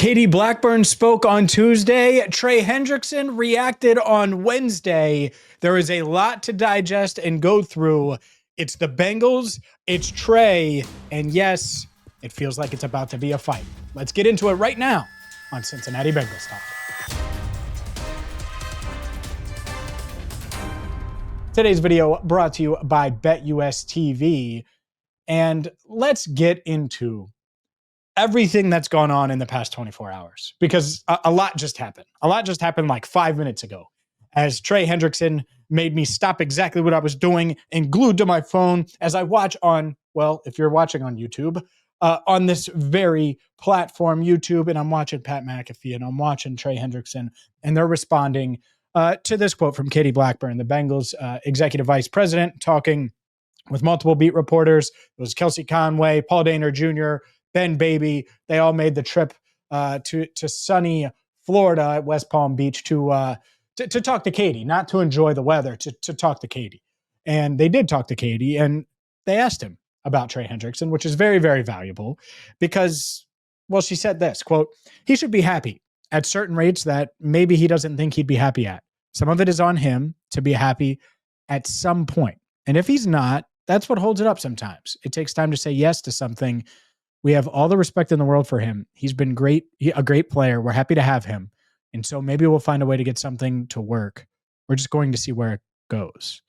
Katie Blackburn spoke on Tuesday. Trey Hendrickson reacted on Wednesday. There is a lot to digest and go through. It's the Bengals, it's Trey, and yes, it feels like it's about to be a fight. Let's get into it right now on Cincinnati Bengals Talk. Today's video brought to you by BetUS TV, and let's get into everything that's gone on in the past 24 hours, because a lot just happened. A lot just happened like 5 minutes ago as Trey Hendrickson made me stop exactly what I was doing and glued to my phone as I watch on, well, if you're watching on YouTube, on this very platform, YouTube, and I'm watching Pat McAfee and I'm watching Trey Hendrickson, and they're responding to this quote from Katie Blackburn, the Bengals executive vice president, talking with multiple beat reporters. It was Kelsey Conway, Paul Dehner Jr., Ben Baby. They all made the trip to sunny Florida at West Palm Beach to talk to Katie, not to enjoy the weather, to talk to Katie. And they did talk to Katie, and they asked him about Trey Hendrickson, which is very, very valuable because, well, she said this, quote, "He should be happy at certain rates that maybe he doesn't think he'd be happy at. Some of it is on him to be happy at some point. And if he's not, that's what holds it up sometimes. It takes time to say yes to something. We have all the respect in the world for him. He's been great, a great player. We're happy to have him. And so maybe we'll find a way to get something to work. We're just going to see where it goes."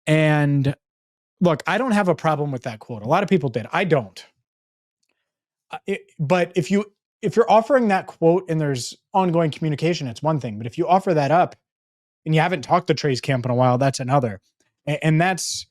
And look, I don't have a problem with that quote. A lot of people did. I don't. But if you're offering that quote and there's ongoing communication, it's one thing. But if you offer that up and you haven't talked to Trey's camp in a while, that's another. And that's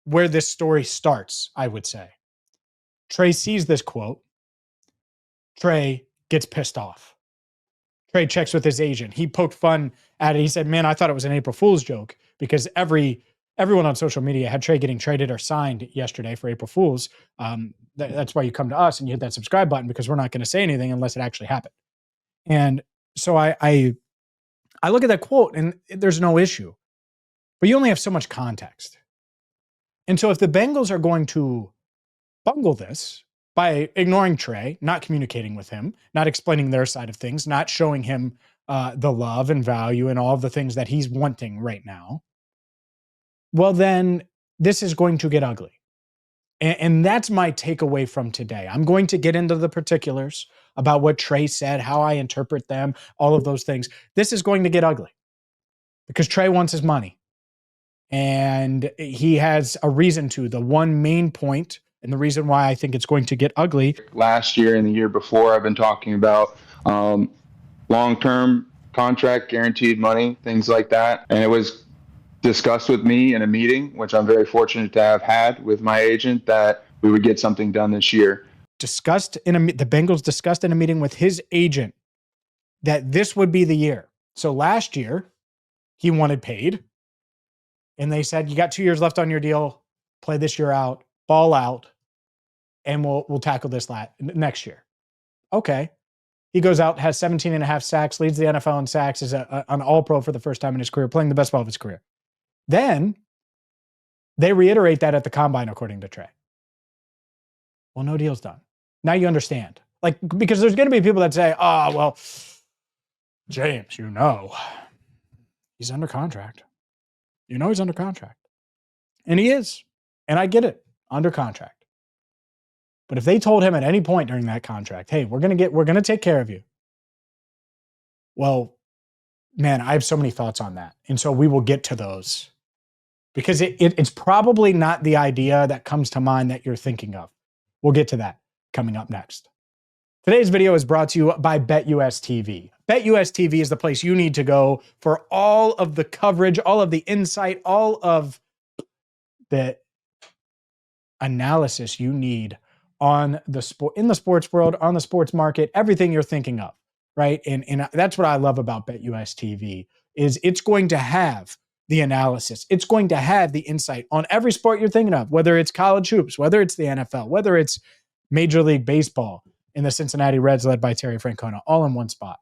where this story starts, I would say. Trey sees this quote. Trey gets pissed off. Trey checks with his agent. He poked fun at it. He said, "Man, I thought it was an April Fool's joke," because everyone on social media had Trey getting traded or signed yesterday for April Fool's. That's why you come to us and you hit that subscribe button, because we're not going to say anything unless it actually happened. And so I look at that quote and there's no issue, but you only have so much context. And so if the Bengals are going to bungle this by ignoring Trey, not communicating with him, not explaining their side of things, not showing him the love and value and all of the things that he's wanting right now, well, then this is going to get ugly. And that's my takeaway from today. I'm going to get into the particulars about what Trey said, how I interpret them, all of those things. This is going to get ugly because Trey wants his money. And he has a reason to. The one main point, and the reason why I think it's going to get ugly. Last year and the year before, I've been talking about long-term contract, guaranteed money, things like that. And it was discussed with me in a meeting, which I'm very fortunate to have had with my agent, that we would get something done this year. The Bengals discussed in a meeting with his agent that this would be the year. So last year, he wanted paid. And they said, "You got 2 years left on your deal. Play this year out, ball out, and we'll tackle this next year." Okay. He goes out, has 17 and a half sacks, leads the NFL in sacks, is an all-pro for the first time in his career, playing the best ball of his career. Then they reiterate that at the combine, according to Trey. Well, no deal's done. Now you understand. Like, because there's going to be people that say, "Oh, well, James, he's under contract. He's under contract." And he is. And I get it, under contract. But if they told him at any point during that contract, "Hey, we're going to take care of you." Well, man, I have so many thoughts on that. And so we will get to those, because it's probably not the idea that comes to mind that you're thinking of. We'll get to that coming up next. Today's video is brought to you by BetUS TV. BetUS TV is the place you need to go for all of the coverage, all of the insight, all of the analysis you need on the sport, in the sports world, on the sports market, everything you're thinking of, right? And that's what I love about BetUS TV is it's going to have the analysis. It's going to have the insight on every sport you're thinking of, whether it's college hoops, whether it's the NFL, whether it's Major League Baseball and the Cincinnati Reds led by Terry Francona, all in one spot.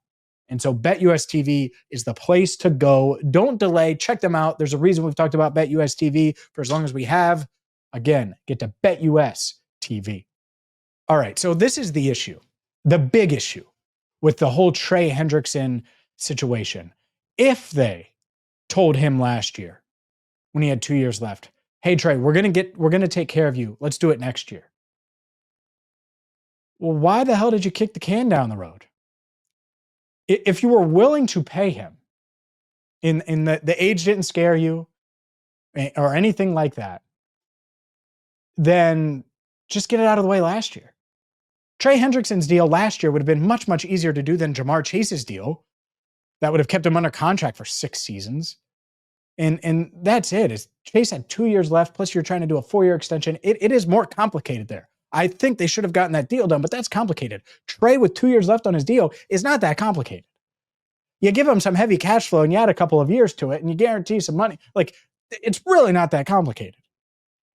And so BetUS TV is the place to go. Don't delay. Check them out. There's a reason we've talked about BetUS TV for as long as we have. Again, get to BetUS TV. All right, so this is the issue, the big issue. with the whole Trey Hendrickson situation. If they told him last year when he had 2 years left, hey, Trey, we're going to take care of you. Let's do it next year. Well, why the hell did you kick the can down the road? If you were willing to pay him, in the age didn't scare you or anything like that, then just get it out of the way last year. Trey Hendrickson's deal last year would have been much, much easier to do than Jamar Chase's deal. That would have kept him under contract for 6 seasons. And that's it. Is Chase had 2 years left, plus you're trying to do a 4-year extension. It is more complicated there. I think they should have gotten that deal done, but that's complicated. Trey with 2 years left on his deal is not that complicated. You give him some heavy cash flow and you add a couple of years to it and you guarantee some money. Like, it's really not that complicated.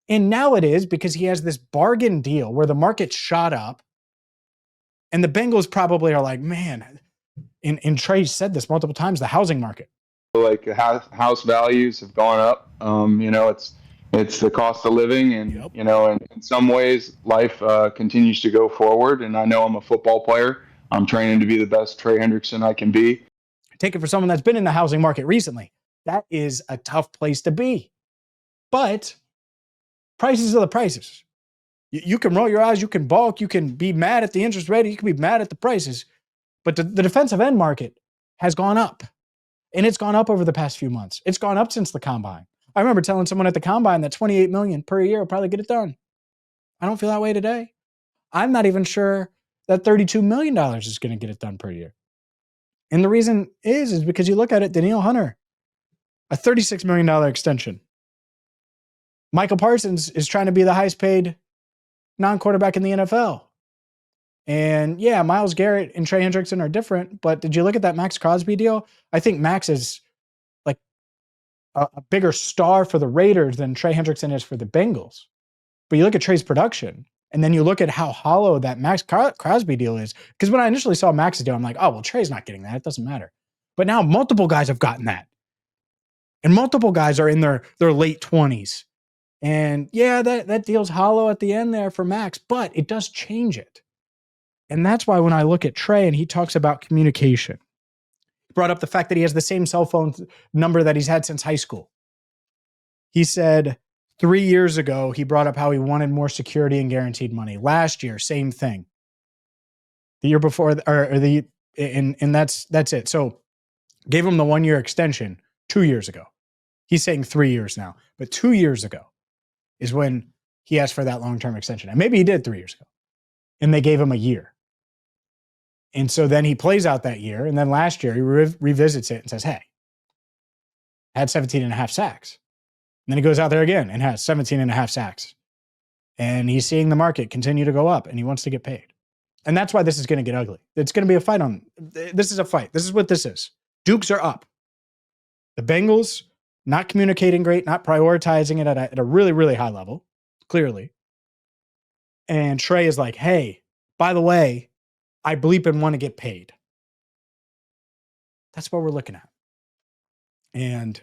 And now it is, because he has this bargain deal where the market shot up and the Bengals probably are like, man, and Trey said this multiple times, the housing market. Like house values have gone up. It's the cost of living, and in some ways life continues to go forward. And I know I'm a football player. I'm training to be the best Trey Hendrickson I can be. Take it for someone that's been in the housing market recently. That is a tough place to be. But prices are the prices. You can roll your eyes, you can balk, you can be mad at the interest rate, you can be mad at the prices. But the defensive end market has gone up. And it's gone up over the past few months. It's gone up since the combine. I remember telling someone at the combine that $28 million per year will probably get it done. I don't feel that way today. I'm not even sure that $32 million is going to get it done per year. And the reason is because you look at it, Danielle Hunter, a $36 million extension. Michael Parsons is trying to be the highest paid non-quarterback in the NFL. And yeah, Myles Garrett and Trey Hendrickson are different, but did you look at that Max Crosby deal? I think Max is like a bigger star for the Raiders than Trey Hendrickson is for the Bengals. But you look at Trey's production, and then you look at how hollow that Max Crosby deal is. Because when I initially saw Max's deal, I'm like, oh, well, Trey's not getting that. It doesn't matter. But now multiple guys have gotten that. And multiple guys are in their late 20s. And yeah, that deal's hollow at the end there for Max, but it does change it. And that's why when I look at Trey and he talks about communication, he brought up the fact that he has the same cell phone number that he's had since high school. He said 3 years ago, he brought up how he wanted more security and guaranteed money. Last year, same thing. The year before, and that's it. So gave him the 1-year extension 2 years ago. He's saying 3 years now, but 2 years ago is when he asked for that long-term extension. And maybe he did 3 years ago, and they gave him a year. And so then he plays out that year. And then last year he revisits it and says, hey, I had 17 and a half sacks. And then he goes out there again and has 17 and a half sacks. And he's seeing the market continue to go up and he wants to get paid. And that's why this is going to get ugly. It's going to be a fight this is a fight. This is what this is. Dukes are up. The Bengals not communicating great, not prioritizing it at a really, really high level, clearly. And Trey is like, hey, by the way, I bleep and want to get paid. That's what we're looking at. And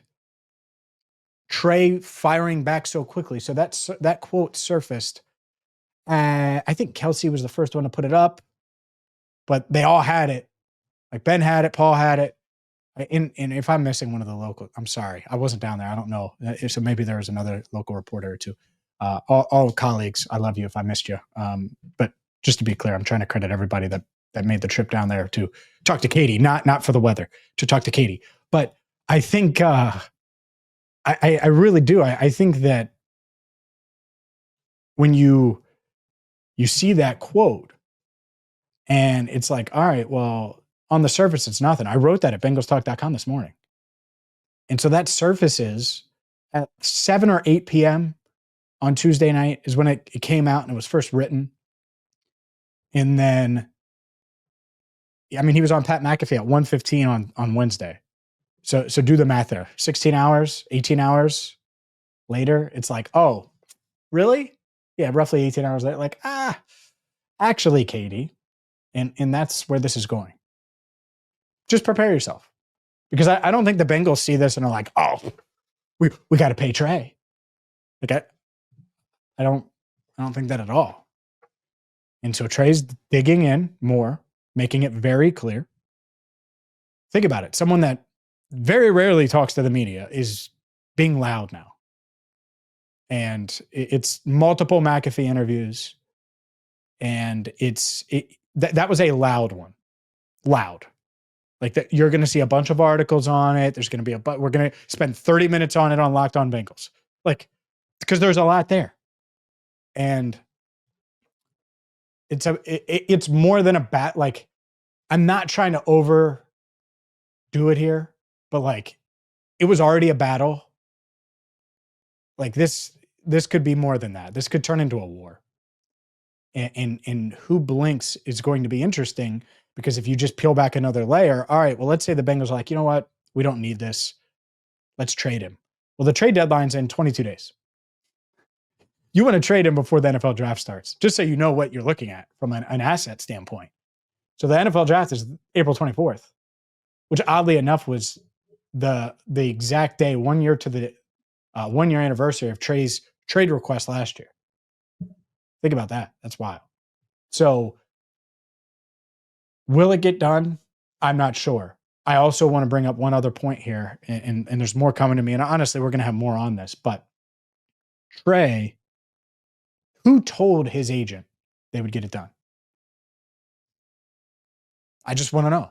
Trey firing back so quickly. So that quote surfaced. I think Kelsey was the first one to put it up, but they all had it. Like Ben had it, Paul had it. And if I'm missing one of the local, I'm sorry. I wasn't down there. I don't know. So maybe there was another local reporter or two. All colleagues, I love you if I missed you. But just to be clear, I'm trying to credit everybody that made the trip down there to talk to Katie, not for the weather, to talk to Katie. But I think I really do. I think that when you see that quote and it's like, all right, well, on the surface, it's nothing. I wrote that at bengalstalk.com this morning. And so that surfaces at 7 or 8 p.m. on Tuesday night is when it came out and it was first written. And then, I mean, he was on Pat McAfee at 1:15 on Wednesday. So do the math there. 16 hours, 18 hours later, it's like, oh, really? Yeah, roughly 18 hours later. Like, actually, Katie. And that's where this is going. Just prepare yourself. Because I don't think the Bengals see this and are like, oh, we got to pay Trey. Like, I don't think that at all. And so Trey's digging in more. making it very clear. Think about it. Someone that very rarely talks to the media is being loud now. And it's multiple McAfee interviews. And that was a loud one. Loud. Like that, you're going to see a bunch of articles on it. There's going to be we're going to spend 30 minutes on it on Locked On Bengals. Like, because there's a lot there. And it's more than a bat. Like, I'm not trying to overdo it here, but like, it was already a battle. Like this could be more than that. This could turn into a war. And who blinks is going to be interesting, because if you just peel back another layer, all right, well, let's say the Bengals are like, you know what? We don't need this. Let's trade him. Well, the trade deadline's in 22 days. You want to trade him before the NFL draft starts, just so you know what you're looking at from an asset standpoint. So the NFL draft is April 24th, which oddly enough was the exact day, 1 year to the 1 year anniversary of Trey's trade request last year. Think about that. That's wild. So will it get done? I'm not sure. I also want to bring up one other point here, and there's more coming to me. And honestly, we're going to have more on this. But Trey, who told his agent they would get it done? I just want to know.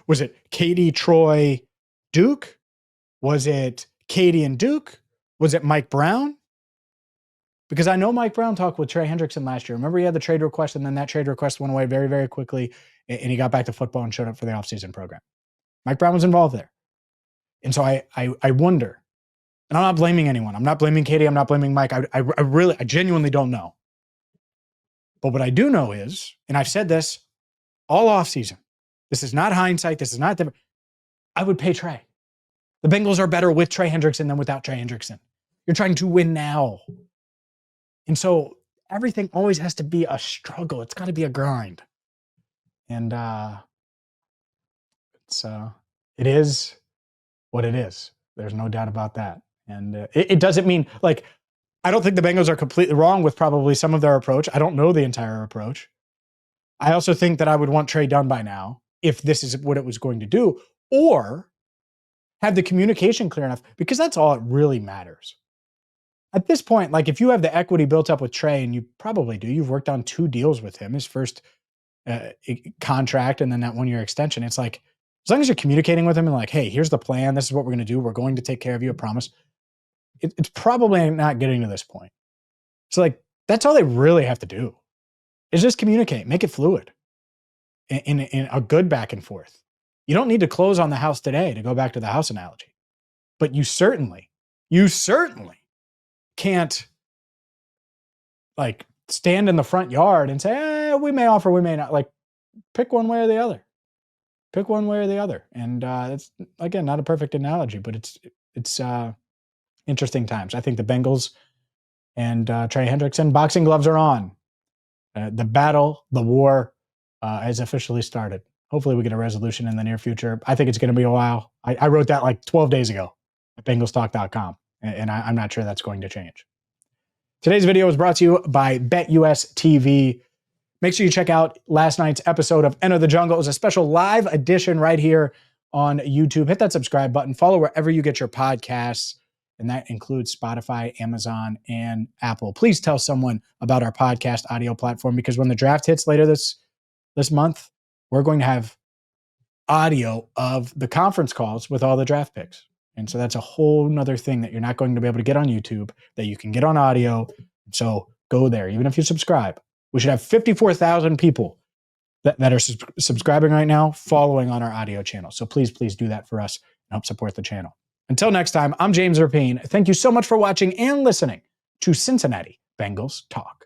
Was it Katie, Troy, Duke? Was it Katie and Duke? Was it Mike Brown? Because I know Mike Brown talked with Trey Hendrickson last year. Remember, he had the trade request, and then that trade request went away very, very quickly, and he got back to football and showed up for the offseason program. Mike Brown was involved there. And so I wonder, and I'm not blaming anyone. I'm not blaming Katie. I'm not blaming Mike. I genuinely don't know. But what I do know is, and I've said this all offseason, this is not hindsight. This is not different. I would pay Trey. The Bengals are better with Trey Hendrickson than without Trey Hendrickson. You're trying to win now. And so everything always has to be a struggle. It's got to be a grind. And it is what it is. There's no doubt about that. And it doesn't mean, like, I don't think the Bengals are completely wrong with probably some of their approach. I don't know the entire approach. I also think that I would want Trey done by now if this is what it was going to do, or have the communication clear enough, because that's all it really matters. At this point, like, if you have the equity built up with Trey, and you probably do, you've worked on 2 deals with him, his first contract and then that 1 year extension. It's like, as long as you're communicating with him and like, hey, here's the plan. This is what we're going to do. We're going to take care of you. I promise. It's probably not getting to this point. So like, that's all they really have to do is just communicate, make it fluid in a good back and forth. You don't need to close on the house today, to go back to the house analogy, but you certainly can't like stand in the front yard and say, we may offer, we may not. Like, pick one way or the other. Pick one way or the other. And it's, again, not a perfect analogy, but it's interesting times. I think the Bengals and Trey Hendrickson, boxing gloves are on. The battle, the war has officially started. Hopefully we get a resolution in the near future. I think it's going to be a while. I wrote that like 12 days ago at BengalsTalk.com, and I'm not sure that's going to change. Today's video was brought to you by BetUS TV. Make sure you check out last night's episode of Enter the Jungle. It was a special live edition right here on YouTube. Hit that subscribe button. Follow wherever you get your podcasts, and that includes Spotify, Amazon, and Apple. Please tell someone about our podcast audio platform, because when the draft hits later this month, we're going to have audio of the conference calls with all the draft picks. And so that's a whole nother thing that you're not going to be able to get on YouTube, that you can get on audio. So go there, even if you subscribe. We should have 54,000 people that are subscribing right now, following on our audio channel. So please do that for us and help support the channel. Until next time, I'm James Rapien. Thank you so much for watching and listening to Cincinnati Bengals Talk.